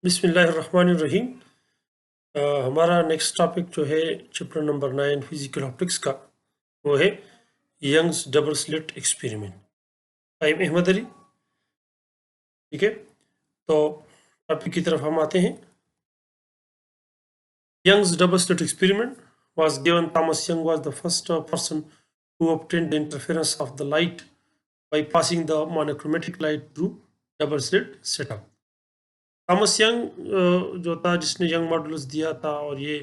बिस्मिल्लाहिर्रहमानिर्रहीम। हमारा next topic जो है चैप्टर नंबर 9 फिजिकल ऑप्टिक्स का, वो है Young's double slit experiment. Time Ahmad Ali. ठीक है, तो टॉपिक की तरफ हम आते हैं। Young's double slit experiment was given. Thomas Young was the first person who obtained the interference of the light by passing the monochromatic light through double slit setup. Thomas young जो था, जिसने young modulus दिया था और ये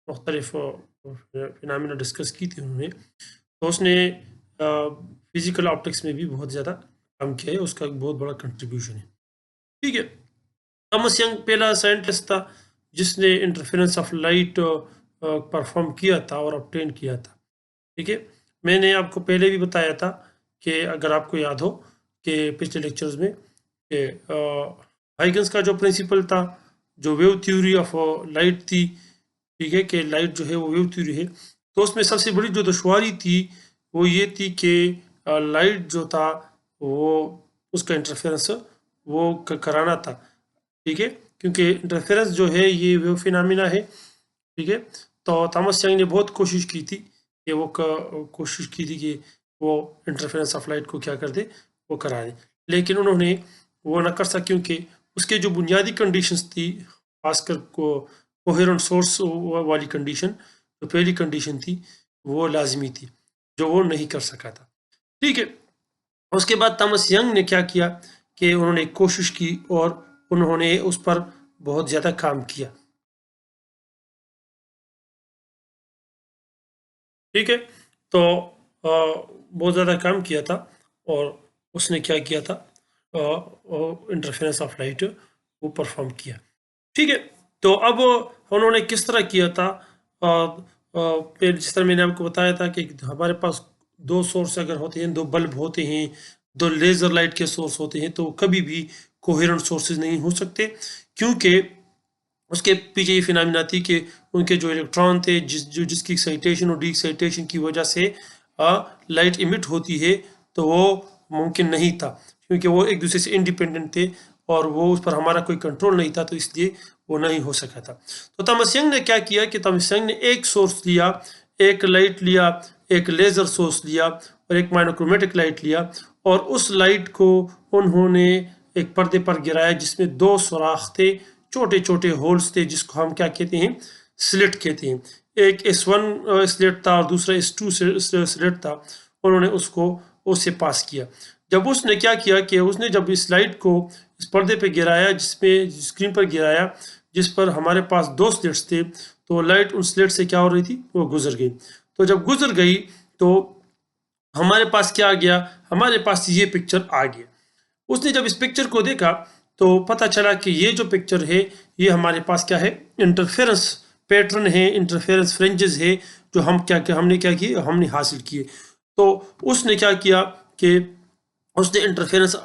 मुख्तलिफ phenomena discuss की थी उन्होंने, तो उसने फिजिकल ऑप्टिक्स में भी बहुत ज़्यादा काम किया है। उसका एक बहुत बड़ा कंट्रीब्यूशन है। ठीक है, थॉमस यंग पहला साइंटिस्ट था जिसने इंटरफेरेंस ऑफ लाइट परफॉर्म किया था और ऑब्टेन किया था। ठीक है, मैंने आपको पहले भी बताया था कि अगर आपको याद हो कि पिछले लेक्चर्स में कि हाइगन्स का जो प्रिंसिपल था, जो वेव थ्योरी ऑफ लाइट थी, ठीक है, कि लाइट जो है वो वेव थ्योरी है, तो उसमें सबसे बड़ी जो दुश्वारी थी वो ये थी कि लाइट जो था वो उसका इंटरफेरेंस वो कराना था। ठीक है, क्योंकि इंटरफेरेंस जो है ये वेव फिनोमेना है। ठीक है, तो थॉमस यंग ने बहुत कोशिश की थी कि वो इंटरफेरेंस ऑफ लाइट को क्या कर दे, वो करा दे, लेकिन उन्होंने वो ना कर सके क्योंकि उसके जो बुनियादी कंडीशंस थी, खासकर कोहेरेंट सोर्स वाली कंडीशन, जो पहली कंडीशन थी वो लाजमी थी, जो वो नहीं कर सका था। ठीक है, उसके बाद थॉमस यंग ने क्या किया कि उन्होंने कोशिश की और उन्होंने उस पर बहुत ज़्यादा काम किया। ठीक है, तो बहुत ज़्यादा काम किया था और उसने क्या किया था, इंटरफेरेंस ऑफ लाइट वो परफॉर्म किया। ठीक है, तो अब उन्होंने किस तरह किया था, फिर जिस तरह मैंने आपको बताया था कि हमारे पास दो सोर्स अगर होते हैं, दो बल्ब होते हैं, दो लेज़र लाइट के सोर्स होते हैं, तो कभी भी कोहेरेंट सोर्सेज नहीं हो सकते, क्योंकि उसके पीछे ये फिनोमेना थी कि उनके जो इलेक्ट्रॉन थे, जिसकी एक्साइटेशन और डी एक्साइटेशन की वजह से लाइट इमिट होती है, तो वो मुमकिन नहीं था, क्योंकि वो एक दूसरे से इंडिपेंडेंट थे और वो उस पर हमारा कोई कंट्रोल नहीं था, तो इसलिए वो नहीं हो सका था। तो थॉमस यंग ने क्या किया कि थॉमस यंग ने एक सोर्स लिया, एक लाइट लिया, एक लेज़र सोर्स लिया और एक मोनोक्रोमेटिक लाइट लिया, और उस लाइट को उन्होंने एक पर्दे पर गिराया जिसमें दो सुराख थे, छोटे छोटे होल्स थे, जिसको हम क्या कहते हैं, स्लिट कहते हैं। एक S1 स्लिट था और दूसरा S2 स्लिट था। उन्होंने उससे पास किया। जब उसने क्या किया कि उसने जब इस लाइट को इस पर्दे पे गिराया, जिसमें स्क्रीन पर गिराया, जिस पर हमारे पास दो स्लिट्स थे, तो लाइट उन स्लिट से क्या हो रही थी, वो गुजर गई। तो जब गुजर गई तो हमारे पास क्या आ गया, हमारे पास ये पिक्चर आ गया। उसने जब इस पिक्चर को देखा तो पता चला कि ये जो पिक्चर है ये हमारे पास क्या है, इंटरफेरेंस पैटर्न है, इंटरफेरेंस फ्रिंजेस है, जो हमने क्या किए, हमने हासिल किए। तो उसने क्या किया कि उसने इंटरफेरेंस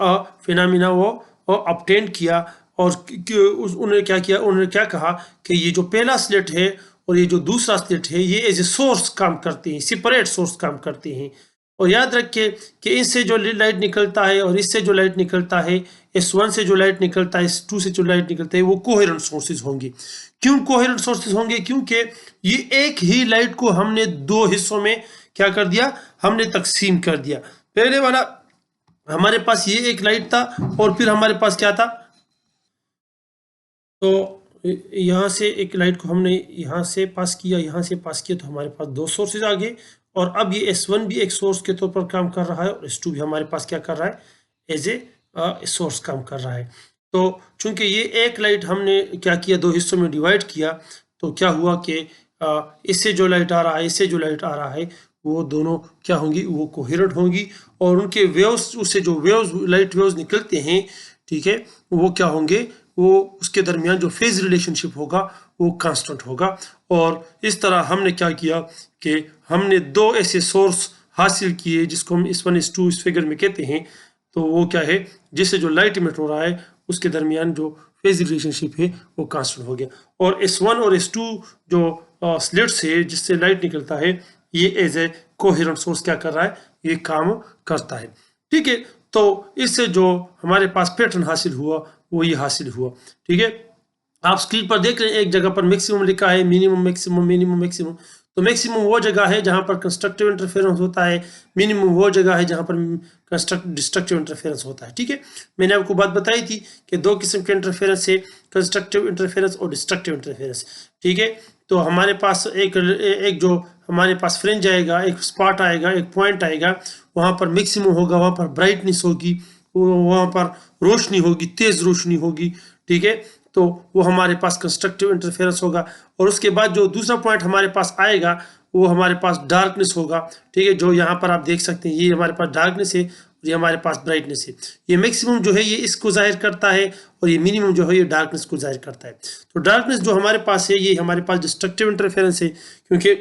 फिनोमेना वो ऑब्टेन किया, और उन्होंने क्या किया, उन्होंने क्या कहा कि ये जो पहला स्लिट है और ये जो दूसरा स्लिट है, ये एज ए सोर्स काम करते हैं, सेपरेट सोर्स काम करते हैं। और याद रखिए कि इससे जो लाइट निकलता है और इससे जो लाइट निकलता है, S1 से जो लाइट निकलता है, S2 से जो लाइट निकलता है, वो कोहेरेंट सोर्सेज होंगे। क्यों कोहेरेंट सोर्सेज होंगे? क्योंकि ये एक ही लाइट को हमने दो हिस्सों में क्या कर दिया, हमने तकसीम कर दिया। पहले वाला हमारे पास ये एक लाइट था और फिर हमारे पास क्या था, तो यहाँ से एक लाइट को हमने यहाँ से पास किया, यहाँ से पास किया, तो हमारे पास दो सोर्सेज आ गए। और अब ये S1 भी एक सोर्स के तौर पर काम कर रहा है और S2 भी हमारे पास क्या कर रहा है, एज ए सोर्स काम कर रहा है। तो चूंकि ये एक लाइट हमने क्या किया, दो हिस्सों में डिवाइड किया, तो क्या हुआ कि इससे जो लाइट आ रहा है, इससे जो लाइट आ रहा है, वो दोनों क्या होंगी, वो कोहेरेंट होंगी, और उनके वेव्स, उससे जो वेव्स, लाइट वेव्स निकलते हैं, ठीक है, वो क्या होंगे, वो उसके दरमियान जो फेज रिलेशनशिप होगा वो कांस्टेंट होगा। और इस तरह हमने क्या किया कि हमने दो ऐसे सोर्स हासिल किए जिसको हम S1 S2 इस फिगर में कहते हैं। तो वो क्या है, जिससे जो लाइट इमिट हो रहा है उसके दरमियान जो फेज रिलेशनशिप है वो कांस्टेंट हो गया। और S1 और S2 जो स्लिट्स है जिससे लाइट निकलता है, ये एज ए कोहेरेंट सोर्स क्या कर रहा है, ये काम करता है। ठीक है, तो इससे जो हमारे पास पैटर्न हासिल हुआ वो ये हासिल हुआ। ठीक है, आप स्क्रीन पर देख रहे हैं एक जगह पर मैक्सिमम लिखा है, मिनिमम मैक्सिमम मिनिमम मैक्सिमम। तो मैक्सिमम वो जगह है जहां पर कंस्ट्रक्टिव इंटरफेरेंस होता है, मिनिमम वो जगह है जहां पर डिस्ट्रक्टिव इंटरफेरेंस होता है। ठीक है, मैंने आपको बात बताई थी कि दो किस्म के इंटरफेरेंस है, कंस्ट्रक्टिव इंटरफेरेंस और डिस्ट्रक्टिव इंटरफेरेंस। ठीक है, तो हमारे पास एक जो हमारे पास फ्रिंज आएगा, एक स्पॉट आएगा, एक पॉइंट आएगा, वहां पर मैक्सिमम होगा, वहां पर ब्राइटनेस होगी, वहां पर रोशनी होगी, तेज रोशनी होगी। ठीक है, तो वो हमारे पास कंस्ट्रक्टिव इंटरफेरेंस होगा। और उसके बाद जो दूसरा पॉइंट हमारे पास आएगा वो हमारे पास डार्कनेस होगा। ठीक है, जो यहाँ पर आप देख सकते हैं, ये हमारे पास डार्कनेस है और ये हमारे पास ब्राइटनेस है। ये मैक्सिमम जो है ये इसको जाहिर करता है और ये मिनिमम जो है ये डार्कनेस को जाहिर करता है। तो डार्कनेस जो हमारे पास है ये हमारे पास डिस्ट्रक्टिव इंटरफेरेंस है, क्योंकि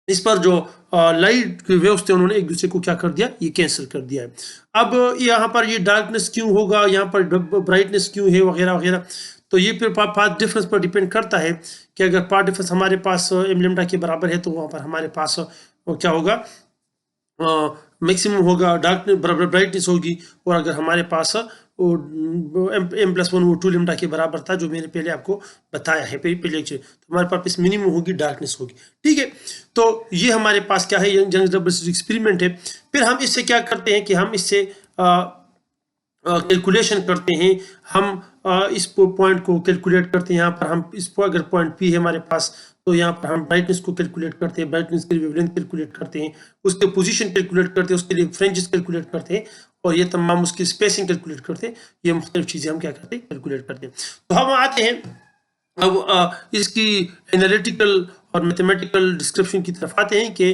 इस पर जो लाइट के वेव्स थे उन्होंने एक दूसरे को क्या कर दिया, ये कैंसिल कर दिया है। अब यहाँ पर ये डार्कनेस क्यों होगा, यहाँ पर ब्राइटनेस क्यों है, वगैरह वगैरह। तो ये फिर पाथ डिफरेंस पर डिपेंड करता है कि अगर पाथ डिफरेंस हमारे पास एम लेम्डा के बराबर है तो वहाँ पर हमारे पास क्या होगा, मैक्सिमम होगा, डार्क ब्राइटनेस होगी। और अगर हमारे पास m+1 वो 2 लेम्डा के बराबर था, जो मैंने पहले आपको बताया है पहले लेक्चर, तो हमारे पास मिनिमम होगी, डार्कनेस होगी। ठीक है, तो ये हमारे पास क्या है, यंग डबल स्लिट एक्सपेरिमेंट है। फिर हम इससे क्या करते हैं कि हम इससे कैलकुलेशन करते हैं, हम इस पॉइंट को कैलकुलेट करते हैं। यहाँ पर हम इसको अगर पॉइंट P है हमारे पास, तो यहाँ पर हम ब्राइटनेस को कैलकुलेट करते हैं, ब्राइटनेस के लिए वेवलेंथ कैलकुलेट करते हैं, उसके पोजीशन कैलकुलेट करते हैं, उसके लिए फ्रिंजेस कैलकुलेट करते हैं, और ये तमाम उसकी स्पेसिंग कैलकुलेट करते हैं। ये मुख्तलिफ चीज़ें हम क्या करते हैं, कैलकुलेट करते हैं। तो हम आते हैं अब इसकी एनालिटिकल और मैथमेटिकल डिस्क्रिप्शन की तरफ आते हैं कि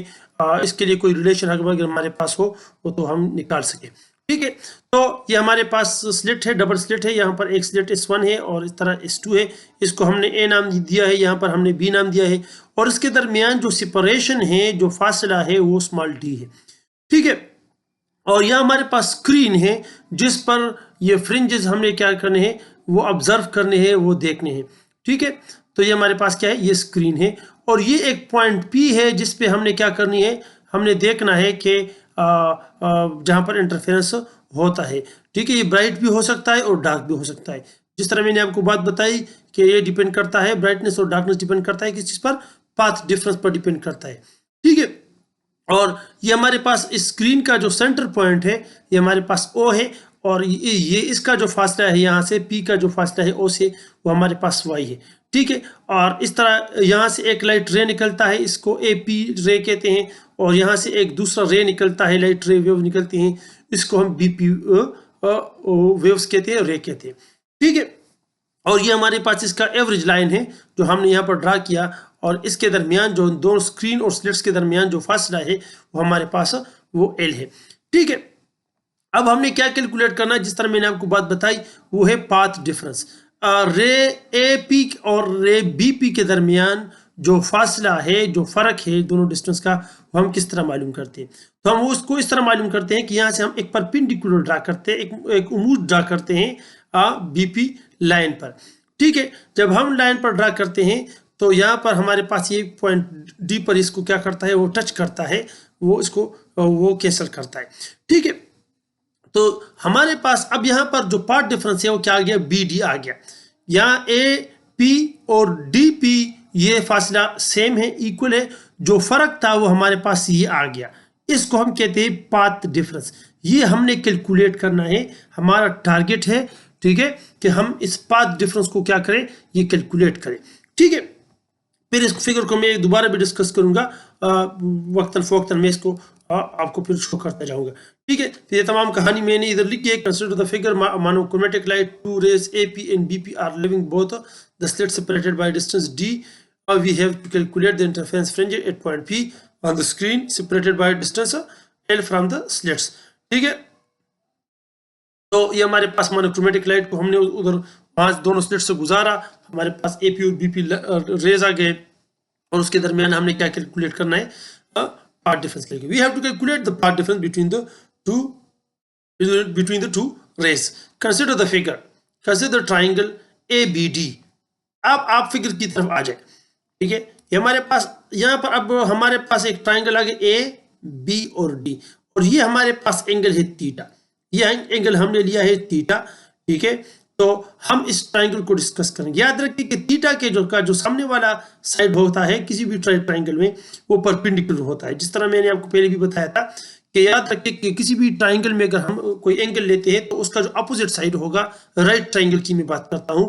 इसके लिए कोई रिलेशन अगर हमारे पास हो वो तो हम निकाल सके। ठीक है, तो ये हमारे पास स्लिट है, डबल स्लिट है। यहाँ पर एक स्लिट S1 है और इस तरह S2 है। इसको हमने A नाम दिया है, यहाँ पर हमने B नाम दिया है, और इसके दरमियान जो सेपरेशन है, जो फासला है, वो स्मॉल d है। ठीक है, और यहाँ हमारे पास स्क्रीन है जिस पर ये फ्रिंजेस हमने क्या करने हैं, वो ऑब्जर्व करने हैं, वो देखने हैं। ठीक है, तो ये हमारे पास क्या है, ये स्क्रीन है, और ये एक पॉइंट P है जिस पे हमने क्या करनी है, हमने देखना है कि जहाँ पर इंटरफेरेंस होता है। ठीक है, ये ब्राइट भी हो सकता है और डार्क भी हो सकता है। जिस तरह मैंने आपको बात बताई कि ये डिपेंड करता है, ब्राइटनेस और डार्कनेस डिपेंड करता है किस चीज़ पर, पाथ डिफरेंस पर डिपेंड करता है। ठीक है, और ये हमारे पास स्क्रीन का जो सेंटर पॉइंट है ये हमारे पास O है, और ये इसका जो फासला है यहाँ से P का जो फासला है O से, वो हमारे पास Y है। ठीक है, और इस तरह यहाँ से एक लाइट रे निकलता है, इसको AP रे कहते हैं, और यहाँ से एक दूसरा रे निकलता है, लाइट रे वेव निकलती हैं, इसको हम BP वेव्स कहते हैं, रे कहते हैं। ठीक है, और ये हमारे पास इसका एवरेज लाइन है जो हमने यहाँ पर ड्रा किया, और इसके दरमियान जो दोनों स्क्रीन और स्लिट्स के दरमियान जो फासला है वो हमारे पास वो L है। ठीक है, अब हमने क्या कैलकुलेट करना है, जिस तरह मैंने आपको बात बताई, वो है पाथ डिफरेंस। रे AP और रे BP के दरमियान जो फासला है, जो फर्क है दोनों डिस्टेंस का, वो हम किस तरह मालूम करते हैं। तो हम उसको इस तरह मालूम करते हैं कि यहाँ से हम एक परपेंडिकुलर ड्रा करते हैं, एक उम्मीद ड्रा करते हैं BP लाइन पर। ठीक है, जब हम लाइन पर ड्रा करते हैं तो यहाँ पर हमारे पास ये पॉइंट D पर इसको क्या करता है, वो टच करता है, वो इसको वो कैंसिल करता है। ठीक है, तो हमारे पास अब यहाँ पर जो पार्ट डिफरेंस है वो क्या आ गया, BD आ गया। यहाँ AP और DP ये फासला सेम है, इक्वल है, जो फर्क था वो हमारे पास ये आ गया। इसको हम कहते हैं पाथ डिफरेंस। ये हमने कैलकुलेट करना है, हमारा टारगेट है। ठीक है, कि हम इस पाथ डिफरेंस को क्या करें, ये कैलकुलेट करें। ठीक है, फिर इस फिगर को मैं दोबारा भी डिस्कस करूंगा वक्तन फवक्तन, मैं इसको आपको फिर शो करता जाऊंगा। ठीक है, तो ये तमाम कहानी मैंने इधर लिखी है। Consider the figure, monochromatic light, two rays AP and BP are living both the slit separated by distance D. We have to calculate the interference fringe at point P on the screen separated by distance L from the slits. ठीक है, तो ये हमारे पास monochromatic light को हमने उधर वहां दोनों स्लिट से गुजारा, हमारे पास AP और BP रेज आ गए, और उसके दरमियान हमने क्या कैलकुलेट करना है, पाथ डिफरेंस लेके। We have to calculate the path difference between the two rays. Consider the figure, consider triangle ABD। अब आप फिगर की तरफ आ जाए। ठीक है, ये हमारे पास यहाँ पर अब हमारे पास एक ट्राइंगल आ गया AB और D, और ये हमारे पास एंगल है थीटा। ये एंगल हमने लिया है थीटा। ठीक है, तो हम इस ट्राइंगल को डिस्कस करेंगे। याद रखिए कि थीटा के जो सामने वाला साइड होता है किसी भी ट्राइंगल में वो परपेंडिकुलर होता है। जिस तरह मैंने आपको पहले भी बताया था कि याद रखिए कि किसी भी ट्राइंगल में अगर हम कोई एंगल लेते हैं तो उसका जो अपोजिट साइड होगा, राइट ट्राइंगल की मैं बात करता हूं,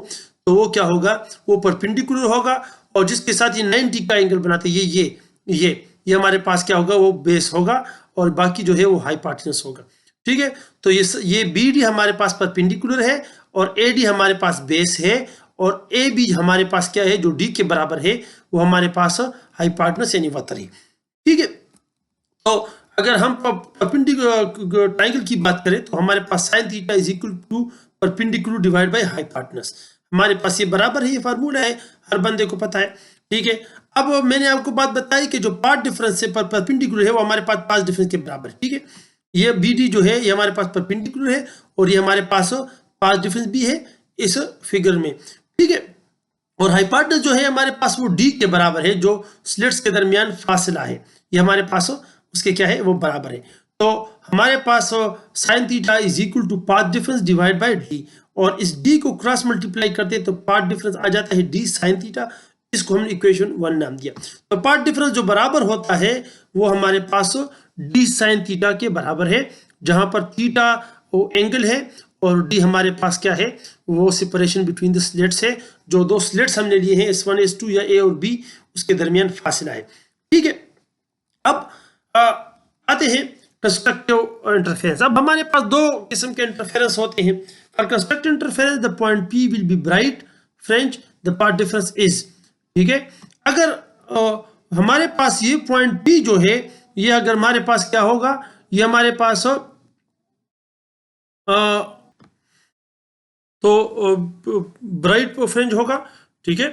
तो वो क्या होगा, वो परपेंडिकुलर होगा और जिसके साथ ये 90 का एंगल बनाते हैं ये हमारे पास क्या होगा, वो बेस होगा और बाकी जो है वो हाइपोटेन्यूज होगा। ठीक है, तो ये बी डी हमारे पास परपेंडिकुलर है और ए डी हमारे पास बेस है और ए बी हमारे पास क्या है, जो डी के बराबर है वो हमारे पास हाइपोटेन्यूज यानी वक्र है। ठीक है, तो अगर हम परपेंडिकुलर ट्राइंगल की बात करें तो हमारे पास sin theta is equal to perpendicular divide by hypotenuse. हमारे पास ये बराबर है, ये फार्मूला है, हर बंदे को पता है। ठीक है, अब मैंने आपको बात बताई कि जो पाथ डिफरेंस से परपेंडिकुलर है वो हमारे पास पाथ डिफरेंस के बराबर है। ठीक है, ये बी डी जो है ये हमारे पास परपेंडिकुलर है और ये हमारे पास पाथ डिफरेंस भी है इस फिगर में। ठीक है, और हाइपोटेन्यूज जो है हमारे पास वो डी के बराबर है, जो स्लिट्स के दरमियान फासला है, ये हमारे पास उसके क्या है, वो बराबर है। तो हमारे पास sin theta is equal to path difference divide by D, और इस डी को क्रॉस मल्टीप्लाई करते हैं तो पाथ डिफरेंस आ जाता है डी sin थीटा। इसको हमने इक्वेशन 1 नाम दिया। तो पाथ डिफरेंस जो बराबर होता है वो हमारे पास डी sin थीटा के बराबर है, जहां पर थीटा वो एंगल है और डी हमारे पास क्या है, वो सेपरेशन बिटवीन द स्लिट्स है। जो दो स्लिट्स हमने लिए हैं S1 S2 या ए और बी, उसके दरमियान फासला है। ठीक है, अब आते हैं कंस्ट्रक्टिव इंटरफेरेंस। अब हमारे पास दो किस्म के इंटरफेरेंस होते हैं। For constructive interference the point P will be bright fringe, the path difference is. ठीक है, अगर हमारे पास ये पॉइंट P जो है, ये अगर हमारे पास क्या होगा, ये हमारे पास तो ब्राइट फ्रिंज होगा। ठीक है,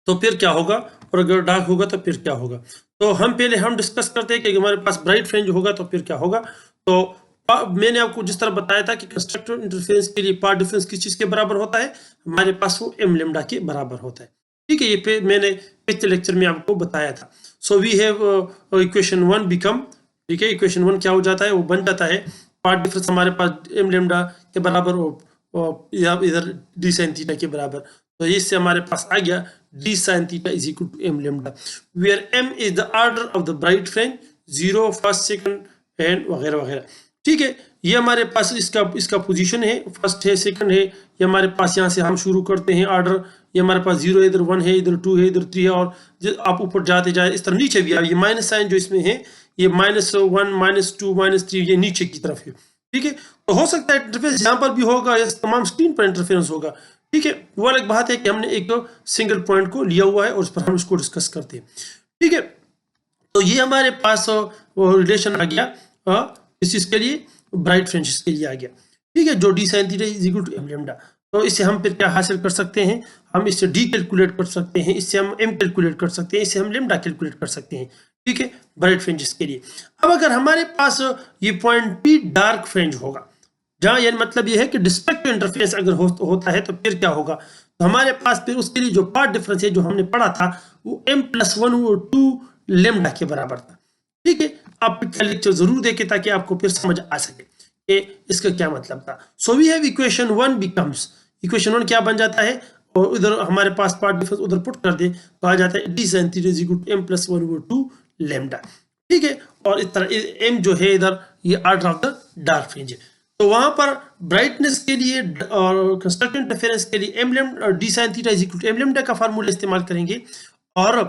तो फिर क्या होगा, और अगर डार्क होगा तो फिर क्या होगा। तो हम डिस्कस करते हैं कि हमारे पास ब्राइट फ्रिंज होगा तो फिर क्या होगा। तो मैंने आपको जिस तरह बताया था कि कंस्ट्रक्टिव इंटरफेरेंस के लिए पाथ डिफरेंस किस चीज के बराबर होता है, हमारे पास वो m लैम्डा के बराबर होता है। ठीक है, ये मैंने पिछले लेक्चर में आपको बताया था। So we have equation 1 become, ठीक है, इक्वेशन 1 क्या हो जाता है, वो बन जाता है पाथ डिफरेंस हमारे पास m लैम्डा के बराबर या इधर डी sin थीटा के बराबर। तो इससे हमारे पास आ गया d sin theta is equal to m lambda, where m is the order of the bright fringe, 0 first second and वगैरह वगैरह। ठीक है, ये हमारे पास इसका पोजीशन है, फर्स्ट है, सेकंड है, ये हमारे पास यहाँ से हम शुरू करते हैं ऑर्डर। ये हमारे पास 0 है, इधर 1 है, इधर 2 है, इधर 3 है, और आप ऊपर जाते जाए इस तरह नीचे भी आ, ये माइनस साइन जो इसमें है, ये -1 -2 -3 ये नीचे की तरफ है। ठीक है, तो हो सकता है इंटरफेरेंस यहाँ पर भी होगा या तमाम स्क्रीन पर इंटरफेरेंस होगा। ठीक है, वो अलग बात है कि हमने एक सिंगल पॉइंट को लिया हुआ है और उस पर हम इसको डिस्कस करते हैं। ठीक है, तो ये हमारे पास वो रिलेशन आ गया इस चीज के लिए, ब्राइट फ्रिंजेस के लिए आ गया। ठीक है, जो D sin theta is equal to m lambda. तो इससे हम फिर क्या हासिल कर सकते हैं, हम इससे d कैलकुलेट कर सकते हैं, इससे हम m कैलकुलेट कर सकते हैं, इससे हम लैम्डा कैलकुलेट कर सकते हैं। ठीक है, ब्राइट फ्रिंजेस के लिए। अब अगर हमारे पास ये पॉइंट P डार्क फ्रिंज होगा, जहां यानी मतलब ये है कि डिस्ट्रक्टिव इंटरफेरेंस अगर होता है तो फिर क्या होगा, तो हमारे पास फिर उसके लिए जो पाथ डिफरेंस है जो हमने पढ़ा था वो m+1/2 लैम्डा के बराबर था। ठीक है, आप पिछला लेक्चर जरूर देखें ताकि आपको फिर समझ आ सके कि इसका क्या मतलब था। So we have equation 1 becomes, equation 1 क्या बन जाता है, और उधर हमारे पास पाथ डिफरेंस उधर पुट कर दे तो आ जाता है d sin theta is equal to m+1/2 lambda. ठीक है, और इस तरह m जो है इधर ये order of the dark fringe है। तो वहां पर ब्राइटनेस के लिए और कंस्ट्रक्टिव इंटरफेरेंस के लिए m lambda D sin theta is equal to m lambda का फार्मूला इस्तेमाल करेंगे, और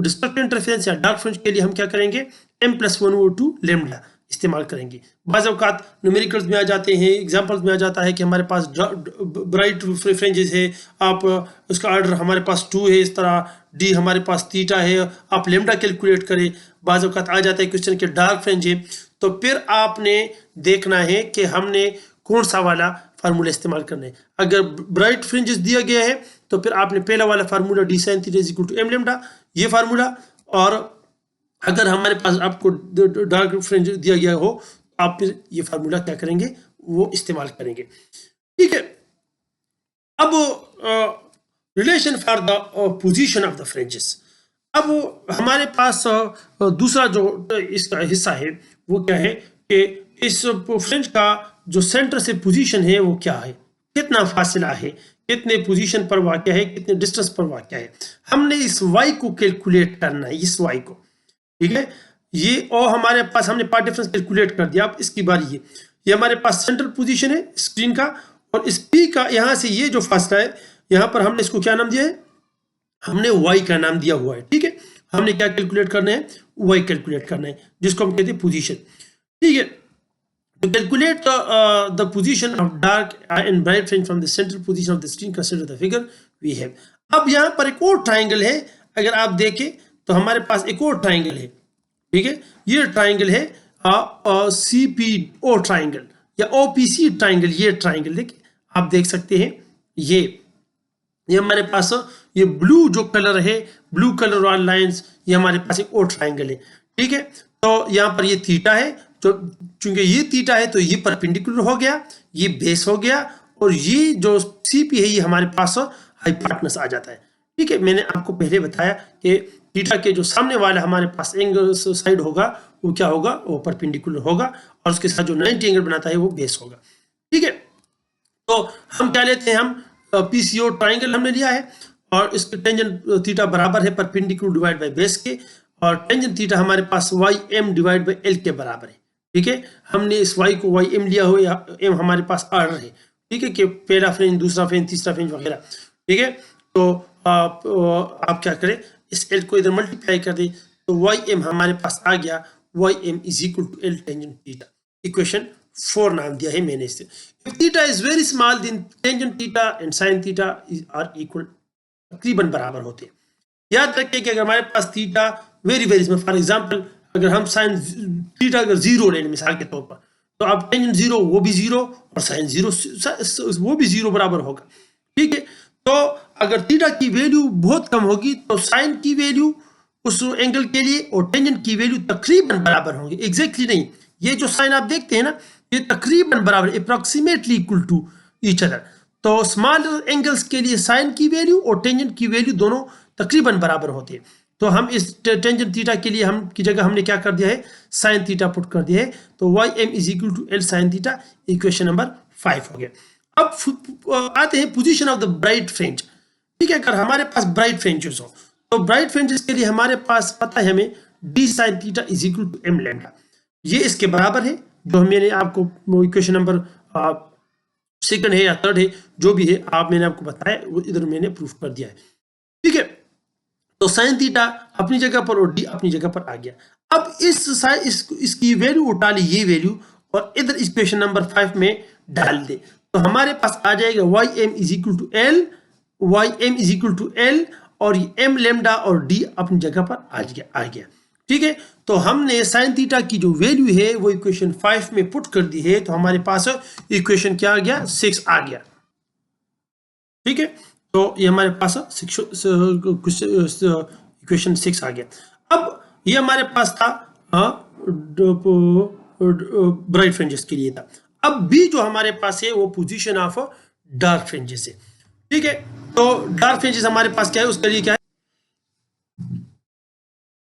डिस्ट्रक्टिव इंटरफेरेंस या डार्क फ्रिंज के लिए हम क्या करेंगे, m+1/2 लैम्डा इस्तेमाल करेंगे। बाज़ औक़ात न्यूमेरिकल्स में आ जाते हैं, एग्जांपल्स में आ जाता है कि हमारे पास ब्राइट फ्रिंजेस है, आप उसका ऑर्डर हमारे पास 2 है, इस तरह डी हमारे पास थीटा है, आप लैम्डा कैलकुलेट करें। बाज़ औक़ात आ जाता है क्वेश्चन के डार्क फ्रिंज है, तो फिर आपने देखना है कि हमने कौन सा वाला फार्मूला इस्तेमाल करना है। अगर ब्राइट फ्रिंजेस दिया गया है तो फिर आपने पहला वाला formula D sin theta is equal to m lambda, ये फार्मूला, और अगर हमारे पास आपको डार्क फ्रिंज दिया गया हो आप फिर ये फार्मूला क्या करेंगे, वो इस्तेमाल करेंगे। ठीक है, अब relation for the position of the fringes. अब हमारे पास दूसरा जो इसका हिस्सा है वो क्या है कि इस फ्रिंज का जो सेंटर से पोजीशन है वो क्या है, कितना फासला है, कितने पोजीशन पर वाक़या है, कितने डिस्टेंस पर वाक़या है। हमने इस y को कैलकुलेट करना है, इस y को, ठीक है। ये और हमारे पास हमने पाथ डिफरेंस कैलकुलेट कर दिया। अब इसकी बारी है, ये हमारे पास सेंट्रल पोजीशन है स्क्रीन का, और इस P का यहाँ से ये जो फासला है, यहाँ पर हमने इसको क्या नाम दिया है, हमने y का नाम दिया हुआ है, ठीक है। हमने क्या कैलकुलेट करना है, y कैलकुलेट करना है, जिसको हम कहते हैं पोजीशन, ठीक है। To calculate the position of dark and bright fringe from the central position of the screen, consider the figure we have. अब यहाँ पर एक और ट्राइंगल है, अगर आप देखें तो हमारे पास एक और ट्राइंगल है, ठीक है। ये ट्राइंगल है CPO ट्राइंगल या OPC ट्राइंगल। ये ट्राइंगल देखिए, आप देख सकते हैं, ये हमारे पास ये ब्लू जो कलर है, ब्लू कलर वाला लाइंस, ये हमारे पास एक और ट्राइंगल है, ठीक है। तो यहाँ पर ये थीटा है, तो चूंकि ये थीटा है तो ये परपेंडिकुलर हो गया, ये बेस हो गया, और ये जो CP है ये हमारे पास हाइपोटेनस आ जाता है, ठीक है। मैंने आपको पहले बताया कि थीटा के जो सामने वाला हमारे पास एंगल साइड होगा वो क्या होगा, वो परपेंडिकुलर होगा, और उसके साथ जो 90 एंगल बनाता है वो बेस होगा, ठीक है। तो हम क्या लेते हैं, हम PCO ट्राइंगल हमने लिया है, और इसके टेंजेंट थीटा बराबर है परपेंडिकुलर डिवाइड बाय बेस के, और टेंजेंट थीटा हमारे पास YM डिवाइड बाय L के बराबर है, ठीक है। हमने इस y को YM लिया हो, या m हमारे पास ऑर्डर है, ठीक है, कि पहला फ्रेंच, दूसरा फ्रेंच, तीसरा फ्रेंच वगैरह, ठीक है। तो आप क्या करें, इस L को इधर मल्टीप्लाई कर दें, तो YM हमारे पास आ गया, YM is equal to L tangent theta. Equation 4 नाम दिया है मैंने इससे। If theta is very small then tangent theta and sine theta are equal, तकरीबन बराबर होते हैं। याद रखिए कि अगर हमारे पास theta very very small, for example अगर हम साइन थीटा अगर 0 ले, मिसाल के तौर पर, तो आप टेंजेंट 0 वो भी 0, और साइन 0 वो भी 0 बराबर होगा, ठीक है। तो अगर थीटा की वैल्यू बहुत कम होगी तो साइन की वैल्यू उस एंगल के लिए और टेंजेंट की वैल्यू तकरीबन बराबर होंगे, एग्जैक्टली नहीं। ये जो साइन आप देखते हैं ना, ये तकरीबन बराबर, approximately equal to each other. तो स्मॉल एंगल्स के लिए साइन की वैल्यू और टेंजेंट की वैल्यू दोनों तकरीबन बराबर होते हैं। तो हम इस टेंजेंट थीटा के लिए हम की जगह हमने क्या कर दिया है, साइन थीटा पुट कर दिया है, तो YM is equal to L sine theta. Equation number 5 हो गया। अब आते हैं position of the bright fringe, ठीक है। अगर हमारे पास ब्राइट फ्रिंजेस हो, तो ब्राइट फ्रिंजेस के लिए हमारे पास पता है हमें D sine theta is equal to M lambda, ये इसके बराबर है, जो मैंने आपको इक्वेशन नंबर सेकंड है या थर्ड है, जो भी है आप मैंने आपको बताया, वो इधर मैंने प्रूफ कर दिया है, ठीक है। तो साइन थीटा अपनी जगह पर और D अपनी जगह पर आ गया। अब इसकी वैल्यू उठा ली, ये वैल्यू, और इधर इक्वेशन नंबर 5 में डाल दे, तो हमारे पास आ जाएगा YM is equal to L, YM is equal to L, और M लैम्डा और D अपनी जगह पर आ गया, ठीक है। तो हमने साइन थीटा की जो वैल्यू है वो इक्वेशन 5 में पुट कर दी है, तो हमारे पास इक्वेशन क्या आ गया, 6 आ गया, ठीक है। तो ये हमारे पास इक्वेशन 6 आ गया। अब ये हमारे पास था ब्राइट फ्रिंजेस के लिए था। अब भी जो हमारे पास है वो पोजीशन ऑफ डार्क फ्रिंजेस है, ठीक है। तो डार्क फ्रिंजेस हमारे पास क्या है, उसके लिए क्या है,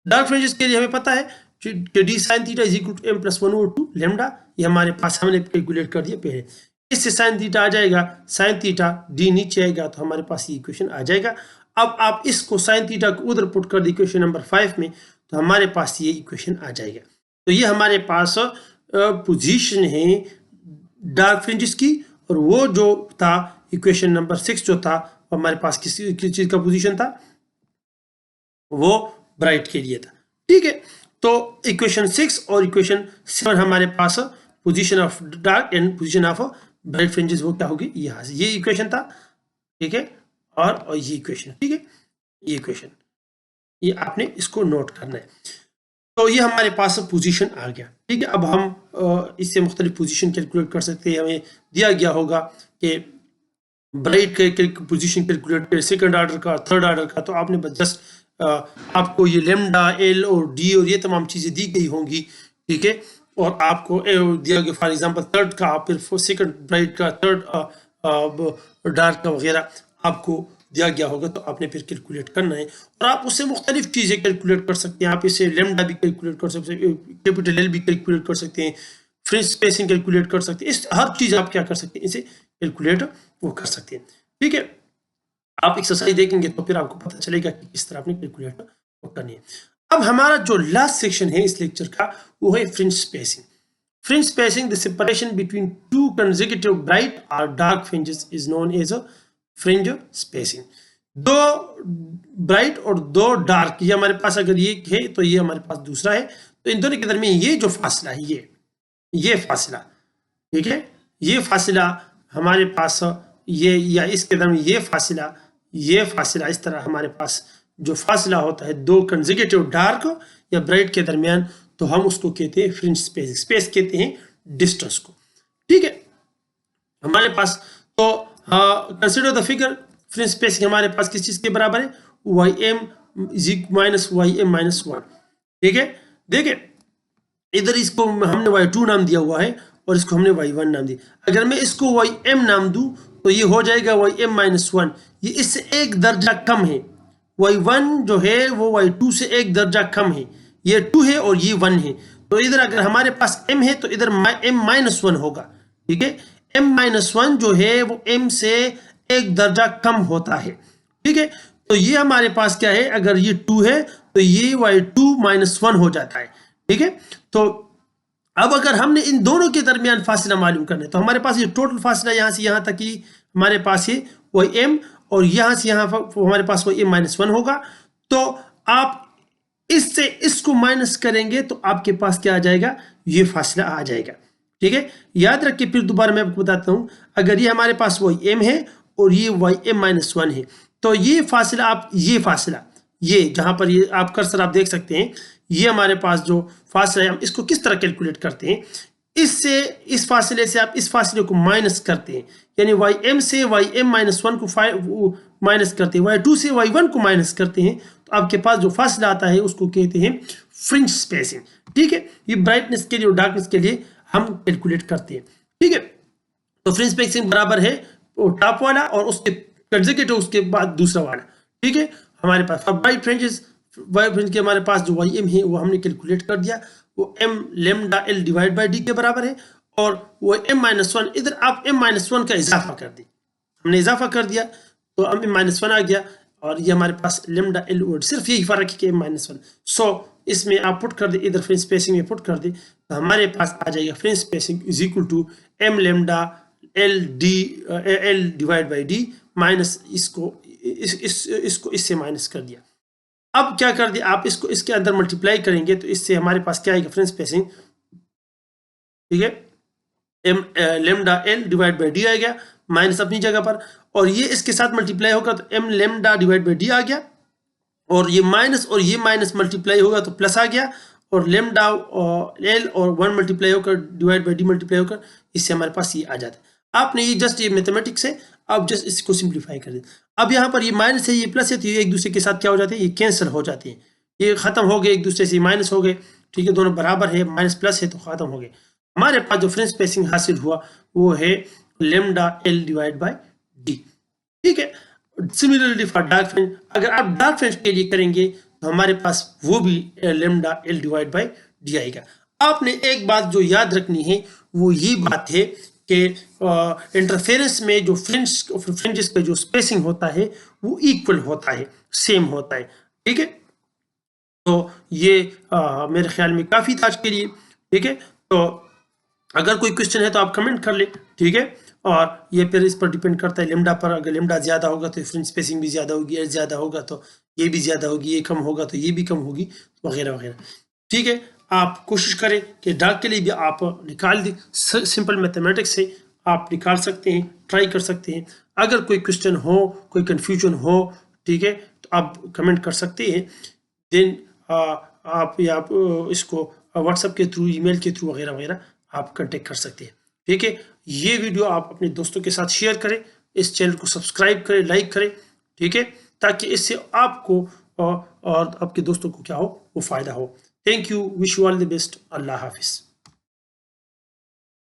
डार्क फ्रिंजेस के लिए हमें पता है कि D sine theta is equal to M plus 1/2 lambda, ये हमारे पास हमने कैलकुलेट कर दिया पहले। इससे साइन थीटा आ जाएगा, साइन थीटा D नीचे आएगा, तो हमारे पास ये इक्वेशन आ जाएगा। अब आप इसको साइन थीटा को उधर पुट कर दी इक्वेशन नंबर 5 में, तो हमारे पास ये इक्वेशन आ जाएगा। तो ये हमारे पास पोजीशन है डार्क फ्रिंजेस की, और वो जो था इक्वेशन नंबर 6 जो था, हमारे पास किस चीज का पोजीशन था, वो ब्राइट के लिए था, ठीक है। तो इक्वेशन 6 और इक्वेशन 7 हमारे पास position of dark and position of bright fringes वो क्या होगी, यहाँ से ये इक्वेशन था, ठीक है, और ये इक्वेशन, ठीक है, ये इक्वेशन, ये आपने इसको नोट करना है। तो ये हमारे पास पोजीशन आ गया, ठीक है। अब हम इससे मुख्तलिफ पोजीशन कैलकुलेट कर सकते हैं। हमें दिया गया होगा कि ब्राइट के पोजीशन कैलकुलेट करें, सेकंड ऑर्डर का, थर्ड ऑर्डर का, तो आपने बस जस्ट आपको ये लैम्डा, L और D और ये तमाम चीज़ें दी गई होंगी, ठीक है। और आपको दिया गया फॉर एग्जांपल थर्ड का, फिर सेकंड ब्राइट का, थर्ड डार्क का वगैरह आपको दिया गया होगा, तो आपने फिर कैलकुलेट करना है। और आप उससे मुख्तलिफ चीज़ें कैलकुलेट कर सकते हैं। आप इससे लैम्डा भी कैलकुलेट कर सकते हैं, कैपिटल L भी कैलकुलेट कर सकते हैं, फ्रिंज स्पेसिंग कैलकुलेट कर सकते हैं, इस हर चीज़ आप क्या कर सकते हैं, इसे कैलकुलेट वो कर सकते हैं। ठीक है, आप एक्सरसाइज देखेंगे तो फिर आपको पता चलेगा कि किस तरह आपने कैलकुलेट वो करनी है। अब हमारा जो लास्ट सेक्शन है इस लेक्चर का वो है fringe spacing. Fringe spacing, the separation between two consecutive bright or dark fringes is known as a fringe spacing. दो ब्राइट और दो डार्क, ये हमारे पास अगर ये है तो ये हमारे पास दूसरा है, तो इन दोनों के दरमियान ये जो फासला है ये फासला, ठीक है, ये फासला हमारे पास ये या इसके दरमियान ये फासला इस तरह हमारे पास जो फासला होता है दो कंसेक्यूटिव डार्क या ब्राइट के दरमियान, तो हम उसको कहते हैं फ्रिंज स्पेसिंग। स्पेस कहते हैं डिस्टेंस को। ठीक है, हमारे पास तो consider the figure, fringe spacing हमारे पास किस चीज के बराबर है, ym माइनस ym माइनस 1। ठीक है, देखिए इधर इसको हमने y2 नाम दिया हुआ है और इसको हमने y1 नाम दिया। अगर मैं इसको ym नाम दूं तो ये हो जाएगा ym माइनस 1, ये इससे एक दर्जा कम है। y1 जो है वो y2 से एक दर्जा कम है, ये 2 है और ये 1 है, तो इधर अगर हमारे पास m है तो इधर m माइनस 1 होगा। ठीक है, m माइनस 1 जो है वो m से एक दर्जा कम होता है। ठीक है, तो ये हमारे पास क्या है, अगर ये 2 है तो ये y2 माइनस 1 हो जाता है। ठीक है, तो अब अगर हमने इन दोनों के दरमियान फासला मालूम करना है तो हमारे पास ये टोटल फासला यहाँ से यहाँ तक की हमारे पास है ym और यहाँ से यहाँ हमारे पास ym माइनस 1 होगा। तो आप इससे इसको माइनस करेंगे तो आपके पास क्या आ जाएगा, ये फासला आ जाएगा। ठीक है, याद रखिए, फिर दोबारा मैं आपको बताता हूं, अगर ये हमारे पास ym है और ये ym माइनस 1 है तो ये फासला आप ये फासला ये जहां पर ये आप कर्सर आप देख सकते हैं, ये हमारे पास जो फासला है हम इसको किस तरह कैलकुलेट करते हैं, इससे इस फासले से आप इस फासले को माइनस करते हैं, यानी ym से ym माइनस 1 को माइनस करते हैं, y2 से y1 को माइनस करते हैं, तो आपके पास जो फासला आता है उसको कहते हैं फ्रिंज स्पेसिंग। ठीक है, ये ब्राइटनेस के लिए और डार्कनेस के लिए हम कैलकुलेट करते हैं। ठीक है, तो फ्रिंज स्पेसिंग बराबर है टॉप वाला और उसके कंसेक्यूटिव उसके बाद दूसरा वाला। ठीक है, हमारे पास अब ब्राइट फ्रिंजेस फ्रिंज के हमारे पास जो ym है वो हमने कैलकुलेट कर दिया, वो m lambda l divide by d के बराबर है, और वो m माइनस 1 इधर आप m माइनस 1 का इजाफा कर दी, हमने इजाफा कर दिया तो m माइनस 1 आ गया, और ये हमारे पास लेमडा l वर्ड सिर्फ यही फर्क है कि m माइनस 1। सो इसमें आप पुट कर दे, इधर फ्रिंज स्पेसिंग में पुट कर दे तो हमारे पास आ जाएगा fringe spacing is equal to m lambda l divide by d minus इसको इससे माइनस कर दिया। अब क्या कर दिया, आप इसको इसके अंदर मल्टीप्लाई करेंगे तो इससे हमारे पास क्या आएगा, फ्रिंज स्पेसिंग, ठीक है, m lambda l divide by d आ गया माइनस अपनी जगह पर, और ये इसके साथ मल्टीप्लाई होगा तो m lambda divide by d आ गया, और ये माइनस मल्टीप्लाई होगा तो प्लस आ गया, और लेमडा l और 1 मल्टीप्लाई होकर डिवाइड बाई d मल्टीप्लाई होकर इससे हमारे पास ये आ जाता है। आपने ये जस्ट ये मैथमेटिक्स है, आप जस्ट इसको सिंप्लीफाई कर दें। अब यहाँ पर ये माइनस है ये प्लस है तो ये एक दूसरे के साथ क्या हो जाते हैं, ये कैंसिल हो जाते हैं, ये खत्म हो गए एक दूसरे से, माइनस हो गए। ठीक है, दोनों बराबर है, माइनस प्लस है तो खत्म हो गए। हमारे पास जो फ्रिंज स्पेसिंग हासिल हुआ वो है lambda l divide by d। ठीक है, सिमिलरली फॉर डार्क फ्रिंज, अगर आप डार्क फ्रिंज के लिए करेंगे तो हमारे पास वो भी lambda l divide by d आएगा। आपने एक बात जो याद रखनी है वो ये बात है कि इंटरफेरेंस में जो फ्रिंजेस का जो स्पेसिंग होता है वो इक्वल होता है, सेम होता है। ठीक है, तो ये मेरे ख्याल में काफ़ी था आज के लिए। ठीक है, तो अगर कोई क्वेश्चन है तो आप कमेंट कर ले। ठीक है, और ये फिर इस पर डिपेंड करता है लेमडा पर, अगर लेमडा ज़्यादा होगा तो फ्रिंज स्पेसिंग भी ज़्यादा होगी, एल ज़्यादा होगा तो ये भी ज़्यादा होगी, ये कम होगा तो ये भी कम होगी, वगैरह वगैरह। ठीक है, आप कोशिश करें कि डार्क के लिए भी आप निकाल दें, सिंपल मैथमेटिक्स से आप निकाल सकते हैं, ट्राई कर सकते हैं। अगर कोई क्वेश्चन हो, कोई कन्फ्यूजन हो, ठीक है, तो आप कमेंट कर सकते हैं। देन आप या इसको व्हाट्सएप के थ्रू, ईमेल के थ्रू वगैरह वगैरह आप कांटेक्ट कर सकते हैं। ठीक है, ये वीडियो आप अपने दोस्तों के साथ शेयर करें, इस चैनल को सब्सक्राइब करें, लाइक करें। ठीक है, ताकि इससे आपको और आपके दोस्तों को क्या हो, वो फ़ायदा हो। Thank you, wish you all the best, अल्लाह हाफिज़।